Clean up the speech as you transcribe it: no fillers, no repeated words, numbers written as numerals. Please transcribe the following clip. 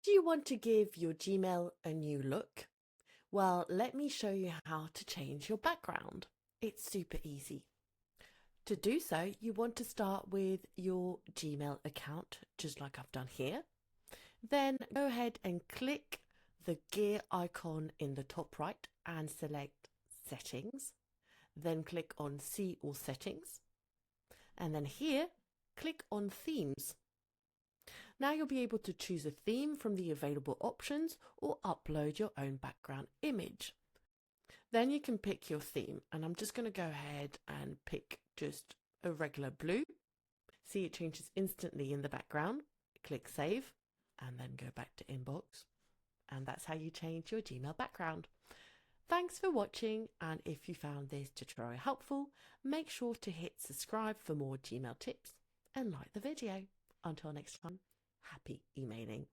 Do you want to give your Gmail a new look? Well, let me show you how to change your background. It's super easy. To do so, you want to start with your Gmail account, just like I've done here. Then go ahead and click the gear icon in the top right and select Settings. Then click on See All Settings. And then here, click on Themes. Now you'll be able to choose a theme from the available options or upload your own background image. Then you can pick your theme, and I'm just going to go ahead and pick just a regular blue. See, it changes instantly in the background. Click Save and then go back to Inbox. And that's how you change your Gmail background. Thanks for watching, and if you found this tutorial helpful, make sure to hit subscribe for more Gmail tips and like the video. Until next time, happy emailing.